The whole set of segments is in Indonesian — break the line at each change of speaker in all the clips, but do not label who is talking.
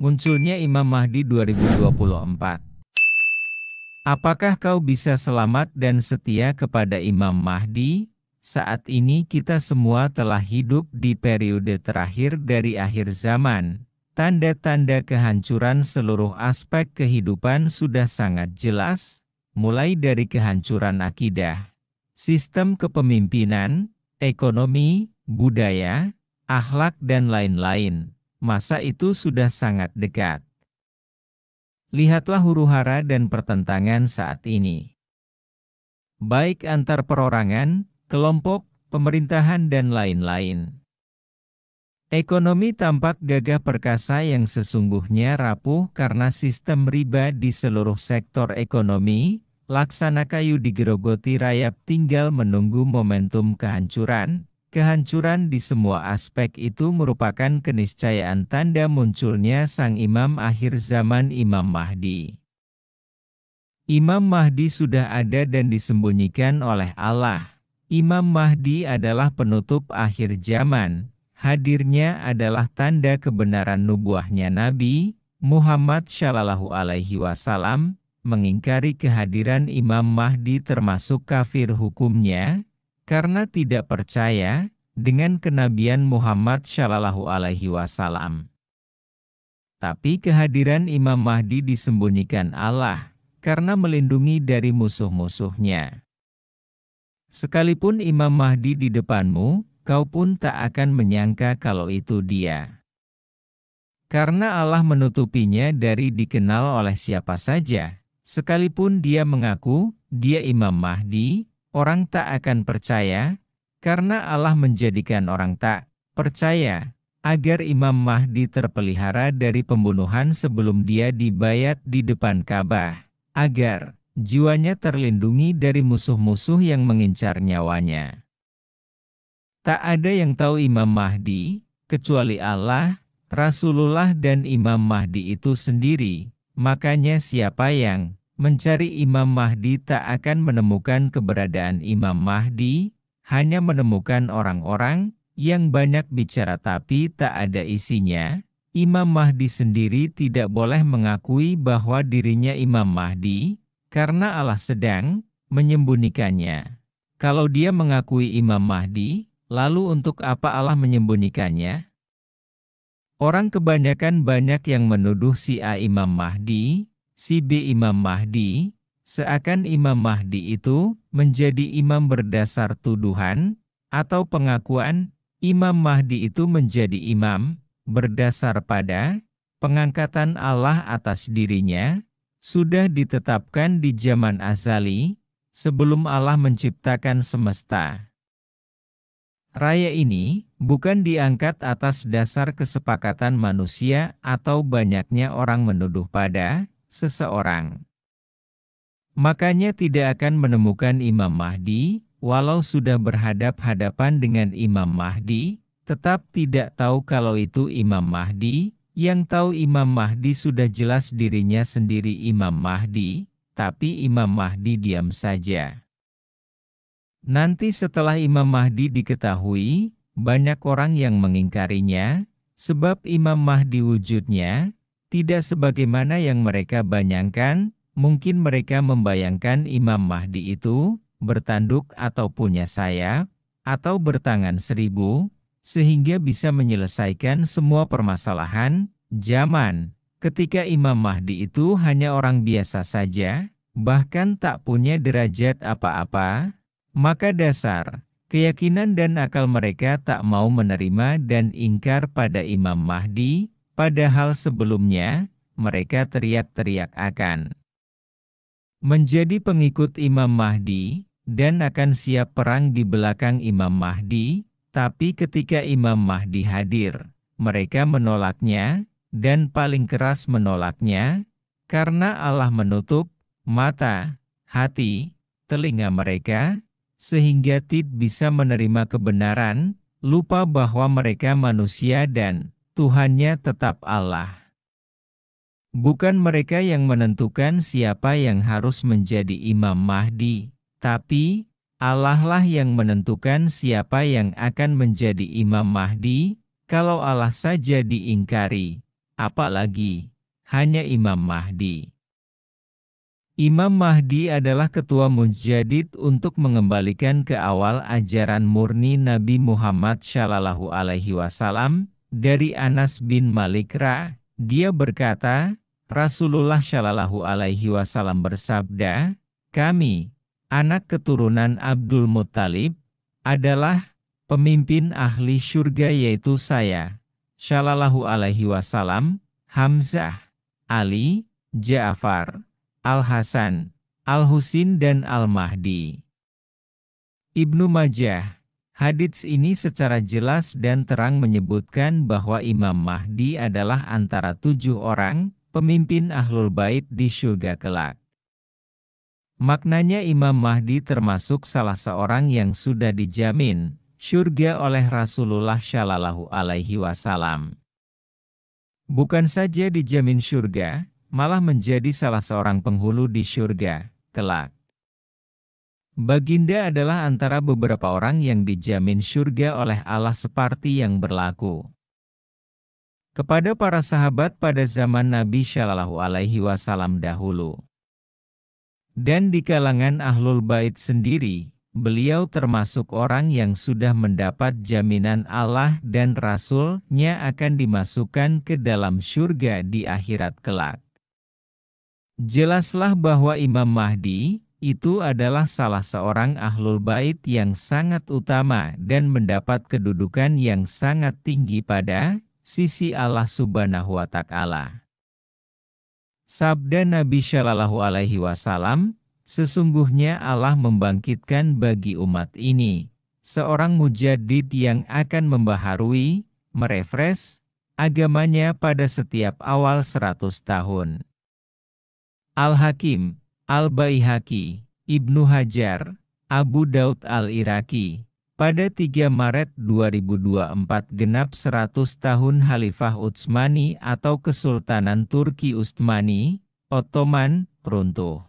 Munculnya Imam Mahdi 2024. Apakah kau bisa selamat dan setia kepada Imam Mahdi? Saat ini kita semua telah hidup di periode terakhir dari akhir zaman. Tanda-tanda kehancuran seluruh aspek kehidupan sudah sangat jelas, mulai dari kehancuran akidah, sistem kepemimpinan, ekonomi, budaya, akhlak dan lain-lain. Masa itu sudah sangat dekat. Lihatlah huru-hara dan pertentangan saat ini. Baik antar perorangan, kelompok, pemerintahan dan lain-lain. Ekonomi tampak gagah perkasa yang sesungguhnya rapuh karena sistem riba di seluruh sektor ekonomi. Laksana kayu digerogoti rayap tinggal menunggu momentum kehancuran. Kehancuran di semua aspek itu merupakan keniscayaan tanda munculnya sang imam akhir zaman, Imam Mahdi. Imam Mahdi sudah ada dan disembunyikan oleh Allah. Imam Mahdi adalah penutup akhir zaman. Hadirnya adalah tanda kebenaran nubuahnya Nabi Muhammad Shallallahu Alaihi Wasallam. Mengingkari kehadiran Imam Mahdi termasuk kafir hukumnya, karena tidak percaya dengan kenabian Muhammad Shallallahu Alaihi Wasallam. Tapi kehadiran Imam Mahdi disembunyikan Allah, karena melindungi dari musuh-musuhnya. Sekalipun Imam Mahdi di depanmu, kau pun tak akan menyangka kalau itu dia. Karena Allah menutupinya dari dikenal oleh siapa saja. Sekalipun dia mengaku, dia Imam Mahdi, orang tak akan percaya, karena Allah menjadikan orang tak percaya, agar Imam Mahdi terpelihara dari pembunuhan sebelum dia dibayat di depan Ka'bah, agar jiwanya terlindungi dari musuh-musuh yang mengincar nyawanya. Tak ada yang tahu Imam Mahdi, kecuali Allah, Rasulullah dan Imam Mahdi itu sendiri. Makanya siapa yang mencari Imam Mahdi tak akan menemukan keberadaan Imam Mahdi, hanya menemukan orang-orang yang banyak bicara tapi tak ada isinya. Imam Mahdi sendiri tidak boleh mengakui bahwa dirinya Imam Mahdi, karena Allah sedang menyembunyikannya. Kalau dia mengakui Imam Mahdi, lalu untuk apa Allah menyembunyikannya? Orang kebanyakan banyak yang menuduh si A Imam Mahdi, si B Imam Mahdi, seakan Imam Mahdi itu menjadi imam berdasar tuduhan, atau pengakuan Imam Mahdi itu menjadi imam berdasar pada pengangkatan Allah atas dirinya, sudah ditetapkan di zaman azali, sebelum Allah menciptakan semesta. Raya ini bukan diangkat atas dasar kesepakatan manusia atau banyaknya orang menuduh pada seseorang. Makanya tidak akan menemukan Imam Mahdi, walau sudah berhadap-hadapan dengan Imam Mahdi, tetap tidak tahu kalau itu Imam Mahdi. Yang tahu Imam Mahdi sudah jelas dirinya sendiri Imam Mahdi, tapi Imam Mahdi diam saja. Nanti setelah Imam Mahdi diketahui, banyak orang yang mengingkarinya, sebab Imam Mahdi wujudnya tidak sebagaimana yang mereka bayangkan. Mungkin mereka membayangkan Imam Mahdi itu bertanduk atau punya sayap, atau bertangan 1000, sehingga bisa menyelesaikan semua permasalahan zaman. Ketika Imam Mahdi itu hanya orang biasa saja, bahkan tak punya derajat apa-apa. Maka dasar, keyakinan dan akal mereka tak mau menerima dan ingkar pada Imam Mahdi, padahal sebelumnya, mereka teriak-teriak akan menjadi pengikut Imam Mahdi, dan akan siap perang di belakang Imam Mahdi, tapi ketika Imam Mahdi hadir, mereka menolaknya, dan paling keras menolaknya, karena Allah menutup mata, hati, telinga mereka, sehingga tidak bisa menerima kebenaran, lupa bahwa mereka manusia dan Tuhannya tetap Allah. Bukan mereka yang menentukan siapa yang harus menjadi Imam Mahdi, tapi Allah lah yang menentukan siapa yang akan menjadi Imam Mahdi. Kalau Allah saja diingkari, apalagi hanya Imam Mahdi. Imam Mahdi adalah ketua Mujaddid untuk mengembalikan ke awal ajaran murni Nabi Muhammad Shallallahu Alaihi Wasallam. Dari Anas bin Malik dia berkata, Rasulullah Shallallahu Alaihi Wasallam bersabda, kami, anak keturunan Abdul Muttalib, adalah pemimpin ahli syurga yaitu saya, Shallallahu Alaihi Wasallam, Hamzah, Ali, Ja'far, Al-Hasan, Al-Husin dan Al-Mahdi. Ibnu Majah. Hadits ini secara jelas dan terang menyebutkan bahwa Imam Mahdi adalah antara 7 orang, pemimpin Ahlul Bait di syurga kelak. Maknanya Imam Mahdi termasuk salah seorang yang sudah dijamin syurga oleh Rasulullah Shallallahu Alaihi Wasallam. Bukan saja dijamin syurga, malah menjadi salah seorang penghulu di syurga kelak. Baginda adalah antara beberapa orang yang dijamin syurga oleh Allah seperti yang berlaku kepada para sahabat pada zaman Nabi Shallallahu Alaihi Wasallam dahulu. Dan di kalangan Ahlul Bait sendiri, beliau termasuk orang yang sudah mendapat jaminan Allah dan Rasul-Nya akan dimasukkan ke dalam syurga di akhirat kelak. Jelaslah bahwa Imam Mahdi itu adalah salah seorang Ahlul Bait yang sangat utama dan mendapat kedudukan yang sangat tinggi pada sisi Allah Subhanahu wa Ta'ala. Sabda Nabi Shallallahu Alaihi Wasallam, sesungguhnya Allah membangkitkan bagi umat ini seorang mujaddid yang akan membaharui, merefresh agamanya pada setiap awal 100 tahun. Al-Hakim, Al-Baihaqi, Ibnu Hajar, Abu Daud Al-Iraqi, pada 3 Maret 2024 genap 100 tahun Khalifah Utsmani atau Kesultanan Turki Utsmani, Ottoman, runtuh.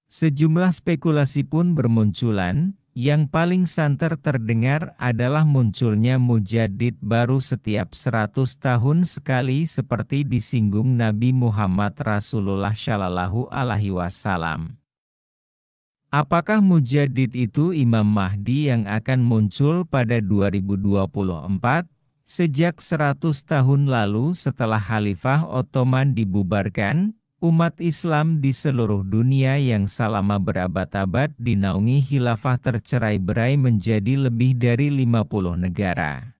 Sejumlah spekulasi pun bermunculan, yang paling santer terdengar adalah munculnya mujaddid baru setiap 100 tahun sekali seperti disinggung Nabi Muhammad Rasulullah Shallallahu Alaihi Wasallam. Apakah mujaddid itu Imam Mahdi yang akan muncul pada 2024, sejak 100 tahun lalu setelah Khalifah Ottoman dibubarkan? Umat Islam di seluruh dunia yang selama berabad-abad dinaungi khilafah tercerai-berai menjadi lebih dari 50 negara.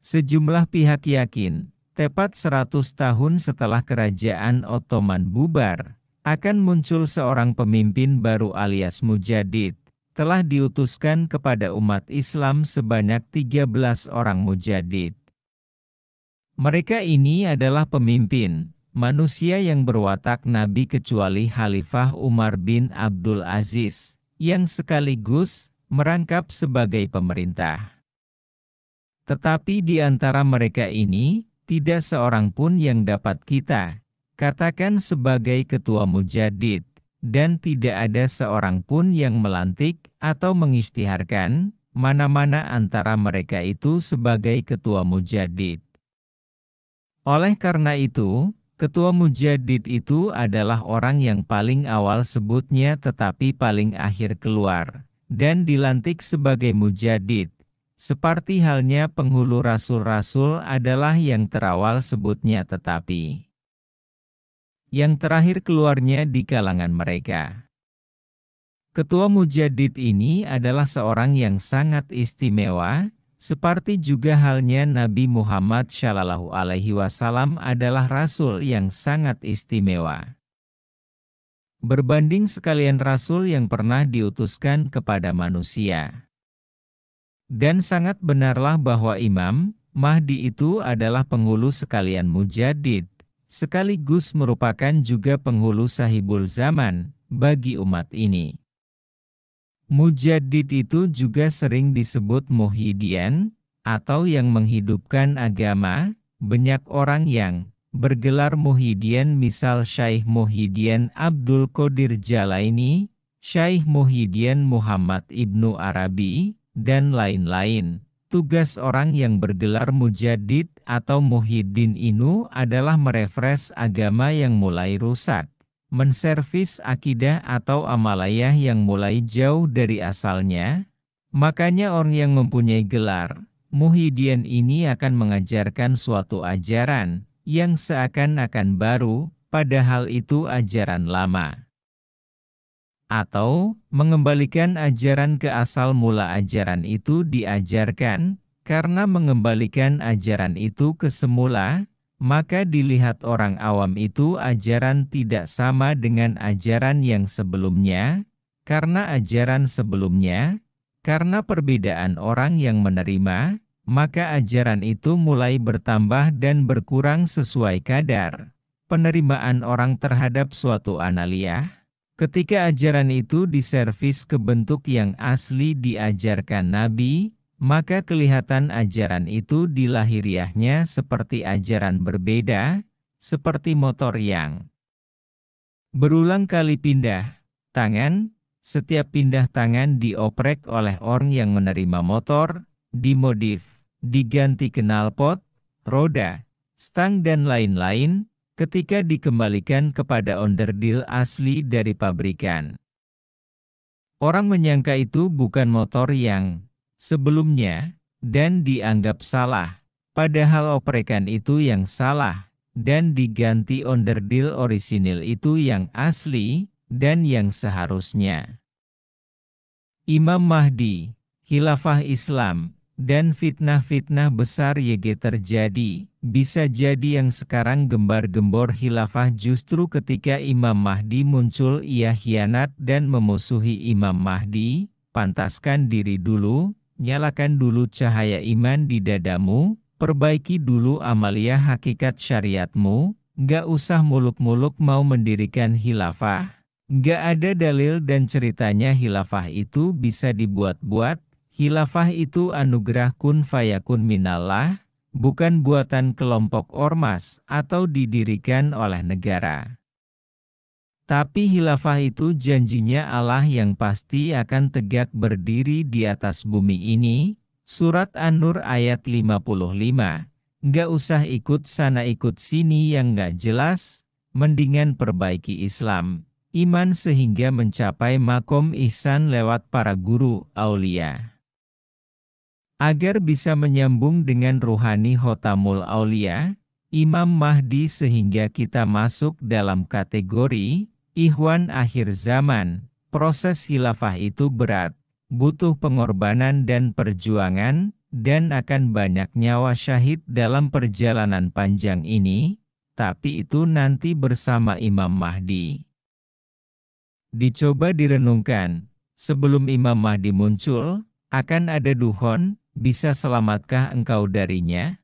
Sejumlah pihak yakin, tepat 100 tahun setelah kerajaan Ottoman bubar, akan muncul seorang pemimpin baru alias mujaddid, telah diutuskan kepada umat Islam sebanyak 13 orang mujaddid. Mereka ini adalah pemimpin, manusia yang berwatak nabi kecuali Khalifah Umar bin Abdul Aziz, yang sekaligus merangkap sebagai pemerintah. Tetapi di antara mereka ini, tidak seorang pun yang dapat kita katakan sebagai ketua mujaddid, dan tidak ada seorang pun yang melantik atau mengisytiharkan mana-mana antara mereka itu sebagai ketua mujaddid. Oleh karena itu, ketua mujaddid itu adalah orang yang paling awal sebutnya tetapi paling akhir keluar, dan dilantik sebagai mujaddid. Seperti halnya penghulu rasul-rasul adalah yang terawal sebutnya tetapi yang terakhir keluarnya di kalangan mereka. Ketua mujaddid ini adalah seorang yang sangat istimewa, seperti juga halnya Nabi Muhammad Shallallahu Alaihi Wasallam adalah Rasul yang sangat istimewa. Berbanding sekalian Rasul yang pernah diutuskan kepada manusia. Dan sangat benarlah bahwa Imam Mahdi itu adalah penghulu sekalian mujaddid, sekaligus merupakan juga penghulu sahibul zaman bagi umat ini. Mujaddid itu juga sering disebut Muhyiddin, atau yang menghidupkan agama. Banyak orang yang bergelar Muhyiddin misal Syekh Muhyiddin Abdul Qadir Jalaini, Syekh Muhyiddin Muhammad Ibnu Arabi, dan lain-lain. Tugas orang yang bergelar mujaddid atau Muhyiddin Inu adalah merefresh agama yang mulai rusak, menservis akidah atau amalayah yang mulai jauh dari asalnya. Makanya orang yang mempunyai gelar Muhyiddin ini akan mengajarkan suatu ajaran yang seakan-akan baru, padahal itu ajaran lama. Atau mengembalikan ajaran ke asal mula ajaran itu diajarkan, karena mengembalikan ajaran itu ke semula, maka dilihat orang awam itu ajaran tidak sama dengan ajaran yang sebelumnya, karena ajaran sebelumnya, karena perbedaan orang yang menerima, maka ajaran itu mulai bertambah dan berkurang sesuai kadar penerimaan orang terhadap suatu analiyah. Ketika ajaran itu diservis ke bentuk yang asli diajarkan Nabi, maka kelihatan ajaran itu di lahiriahnya seperti ajaran berbeda, seperti motor yang berulang kali pindah tangan. Setiap pindah tangan dioprek oleh orang yang menerima motor, dimodif, diganti knalpot, roda, stang dan lain-lain, ketika dikembalikan kepada onderdil asli dari pabrikan. Orang menyangka itu bukan motor yang sebelumnya, dan dianggap salah, padahal oprekan itu yang salah, dan diganti onderdil orisinil itu yang asli, dan yang seharusnya. Imam Mahdi, Khilafah Islam, dan fitnah-fitnah besar YG terjadi, bisa jadi yang sekarang gembar-gembor khilafah justru ketika Imam Mahdi muncul ia khianat dan memusuhi Imam Mahdi. Pantaskan diri dulu, nyalakan dulu cahaya iman di dadamu, perbaiki dulu amalia hakikat syariatmu, gak usah muluk-muluk mau mendirikan khilafah. Gak ada dalil dan ceritanya khilafah itu bisa dibuat-buat. Khilafah itu anugerah kun fayakun minallah, bukan buatan kelompok ormas atau didirikan oleh negara. Tapi khilafah itu janjinya Allah yang pasti akan tegak berdiri di atas bumi ini. Surat An-Nur ayat 55. Nggak usah ikut sana ikut sini yang nggak jelas, mendingan perbaiki Islam, iman sehingga mencapai makom ihsan lewat para guru, aulia. Agar bisa menyambung dengan ruhani Khotamul Aulia, Imam Mahdi sehingga kita masuk dalam kategori Ikhwan akhir zaman. Proses khilafah itu berat, butuh pengorbanan dan perjuangan, dan akan banyak nyawa syahid dalam perjalanan panjang ini, tapi itu nanti bersama Imam Mahdi. Dicoba direnungkan, sebelum Imam Mahdi muncul, akan ada duhon. Bisa selamatkah engkau darinya?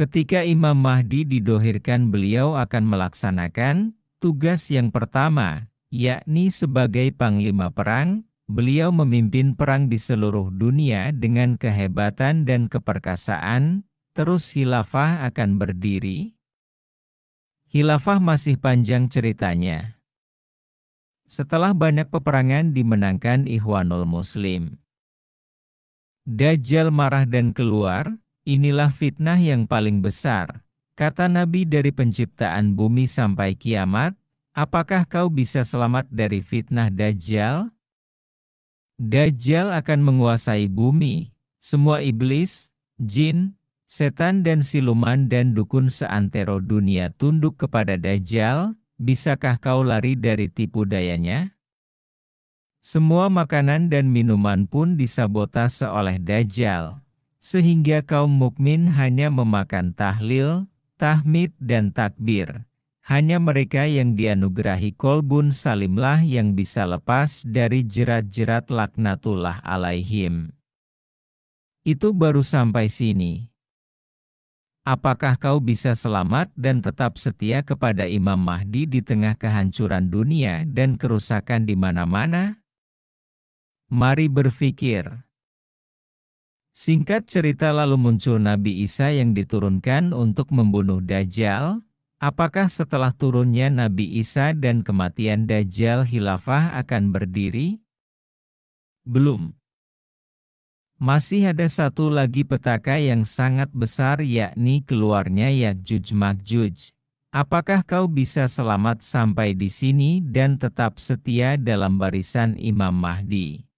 Ketika Imam Mahdi didohirkan beliau akan melaksanakan tugas yang pertama, yakni sebagai panglima perang, beliau memimpin perang di seluruh dunia dengan kehebatan dan keperkasaan, terus khilafah akan berdiri. Khilafah masih panjang ceritanya. Setelah banyak peperangan dimenangkan Ikhwanul Muslim. Dajjal marah dan keluar, inilah fitnah yang paling besar. Kata Nabi dari penciptaan bumi sampai kiamat, apakah kau bisa selamat dari fitnah Dajjal? Dajjal akan menguasai bumi, semua iblis, jin, setan dan siluman dan dukun seantero dunia tunduk kepada Dajjal, bisakah kau lari dari tipu dayanya? Semua makanan dan minuman pun disabotase oleh Dajjal, sehingga kaum mukmin hanya memakan tahlil, tahmid dan takbir. Hanya mereka yang dianugerahi kolbun salimlah yang bisa lepas dari jerat-jerat laknatullah alaihim. Itu baru sampai sini. Apakah kau bisa selamat dan tetap setia kepada Imam Mahdi di tengah kehancuran dunia dan kerusakan di mana-mana? Mari berpikir. Singkat cerita lalu muncul Nabi Isa yang diturunkan untuk membunuh Dajjal. Apakah setelah turunnya Nabi Isa dan kematian Dajjal khilafah akan berdiri? Belum. Masih ada satu lagi petaka yang sangat besar, yakni keluarnya Ya'juj-Ma'juj. Apakah kau bisa selamat sampai di sini dan tetap setia dalam barisan Imam Mahdi?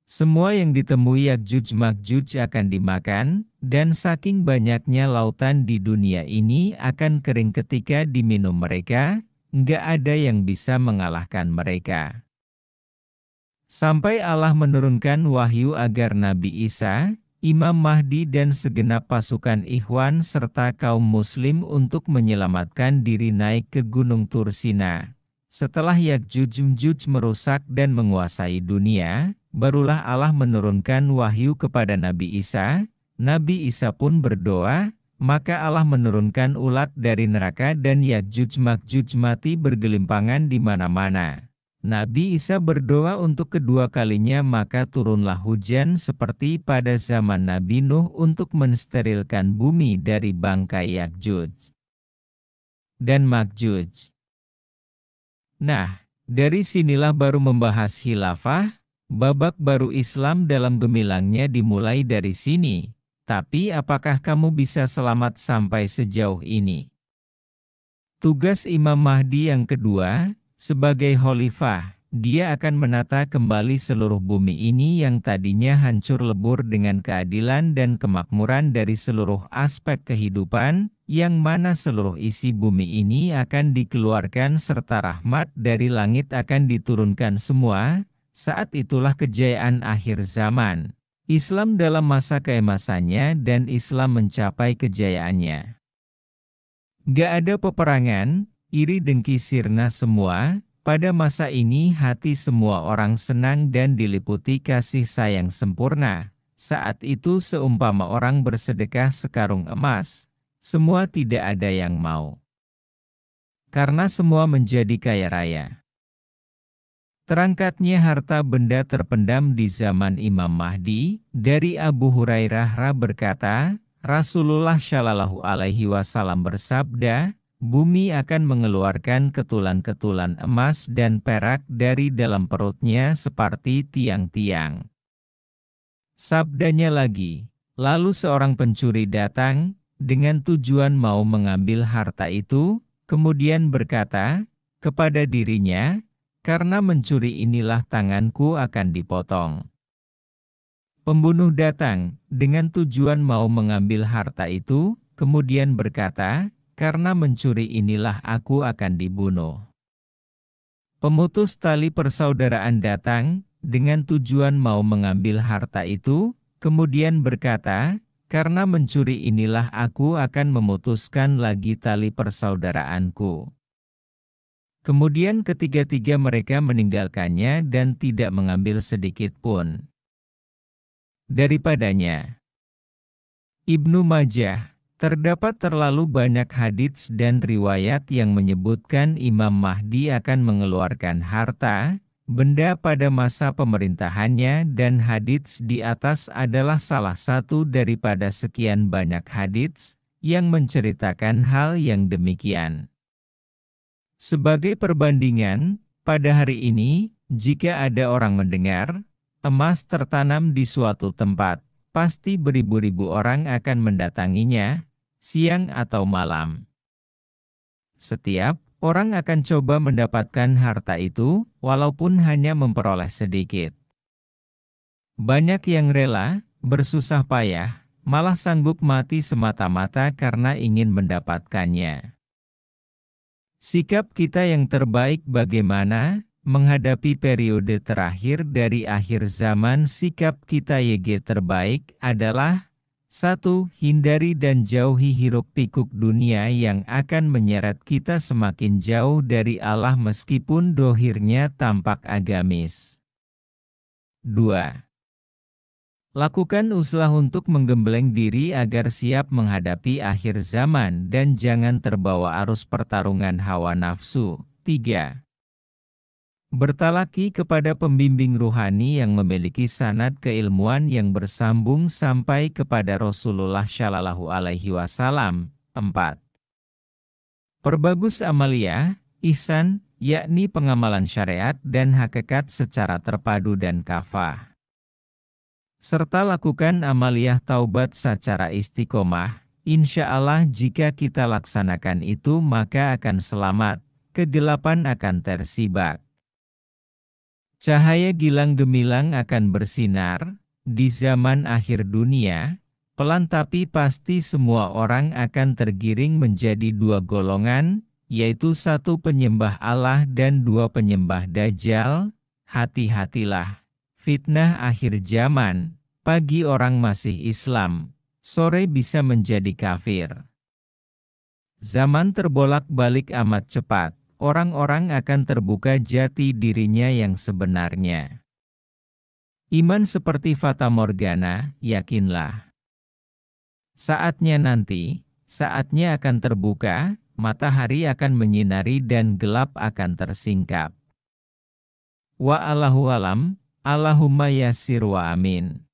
Semua yang ditemui Ya'juj-Ma'juj akan dimakan, dan saking banyaknya lautan di dunia ini akan kering ketika diminum mereka, nggak ada yang bisa mengalahkan mereka. Sampai Allah menurunkan wahyu agar Nabi Isa, Imam Mahdi dan segenap pasukan Ikhwan serta kaum muslim untuk menyelamatkan diri naik ke Gunung Tursina. Setelah Ya'juj-Ma'juj merusak dan menguasai dunia, barulah Allah menurunkan wahyu kepada Nabi Isa. Nabi Isa pun berdoa, maka Allah menurunkan ulat dari neraka dan Ya'juj-Ma'juj mati bergelimpangan di mana-mana. Nabi Isa berdoa untuk kedua kalinya, maka turunlah hujan seperti pada zaman Nabi Nuh untuk mensterilkan bumi dari bangkai Ya'juj dan Ma'juj. Nah, dari sinilah baru membahas khilafah, babak baru Islam dalam gemilangnya dimulai dari sini. Tapi apakah kamu bisa selamat sampai sejauh ini? Tugas Imam Mahdi yang kedua, sebagai khalifah, dia akan menata kembali seluruh bumi ini yang tadinya hancur lebur dengan keadilan dan kemakmuran dari seluruh aspek kehidupan, yang mana seluruh isi bumi ini akan dikeluarkan serta rahmat dari langit akan diturunkan semua. Saat itulah kejayaan akhir zaman. Islam dalam masa keemasannya dan Islam mencapai kejayaannya. Gak ada peperangan, iri dengki sirna semua. Pada masa ini hati semua orang senang dan diliputi kasih sayang sempurna. Saat itu seumpama orang bersedekah sekarung emas, semua tidak ada yang mau. Karena semua menjadi kaya raya. Terangkatnya harta benda terpendam di zaman Imam Mahdi. Dari Abu Hurairah berkata, Rasulullah Shallallahu Alaihi Wasallam bersabda, bumi akan mengeluarkan ketulan-ketulan emas dan perak dari dalam perutnya seperti tiang-tiang. Sabdanya lagi, lalu seorang pencuri datang, dengan tujuan mau mengambil harta itu, kemudian berkata kepada dirinya, karena mencuri inilah tanganku akan dipotong. Pembunuh datang, dengan tujuan mau mengambil harta itu, kemudian berkata, karena mencuri inilah aku akan dibunuh. Pemutus tali persaudaraan datang, dengan tujuan mau mengambil harta itu, kemudian berkata, karena mencuri inilah aku akan memutuskan lagi tali persaudaraanku. Kemudian ketiga-tiga mereka meninggalkannya dan tidak mengambil sedikit pun daripadanya. Ibnu Majah, terdapat terlalu banyak hadits dan riwayat yang menyebutkan Imam Mahdi akan mengeluarkan harta, benda pada masa pemerintahannya, dan hadits di atas adalah salah satu daripada sekian banyak hadits yang menceritakan hal yang demikian. Sebagai perbandingan, pada hari ini, jika ada orang mendengar emas tertanam di suatu tempat, pasti beribu-ribu orang akan mendatanginya, siang atau malam. Setiap orang akan coba mendapatkan harta itu, walaupun hanya memperoleh sedikit. Banyak yang rela, bersusah payah, malah sanggup mati semata-mata karena ingin mendapatkannya. Sikap kita yang terbaik bagaimana? Menghadapi periode terakhir dari akhir zaman, sikap kita YG terbaik adalah 1. Hindari dan jauhi hiruk-pikuk dunia yang akan menyeret kita semakin jauh dari Allah meskipun dohirnya tampak agamis. 2. Lakukan usaha untuk menggembleng diri agar siap menghadapi akhir zaman dan jangan terbawa arus pertarungan hawa nafsu. 3. Bertalaki kepada pembimbing ruhani yang memiliki sanad keilmuan yang bersambung sampai kepada Rasulullah Shallallahu Alaihi Wasallam. 4. Perbagus amalia, ihsan, yakni pengamalan syariat dan hakikat secara terpadu dan kafah. serta lakukan amaliyah taubat secara istiqomah. Insya Allah jika kita laksanakan itu maka akan selamat, kegelapan akan tersibak. Cahaya gilang gemilang akan bersinar, di zaman akhir dunia, pelan tapi pasti semua orang akan tergiring menjadi dua golongan, yaitu satu penyembah Allah dan dua penyembah Dajjal. Hati-hatilah, fitnah akhir zaman, pagi orang masih Islam, sore bisa menjadi kafir. Zaman terbolak-balik amat cepat, orang-orang akan terbuka jati dirinya yang sebenarnya. Iman seperti fata morgana, yakinlah. Saatnya nanti, saatnya akan terbuka, matahari akan menyinari dan gelap akan tersingkap. Wa Allahu alam, Allahumma yassir wa amin.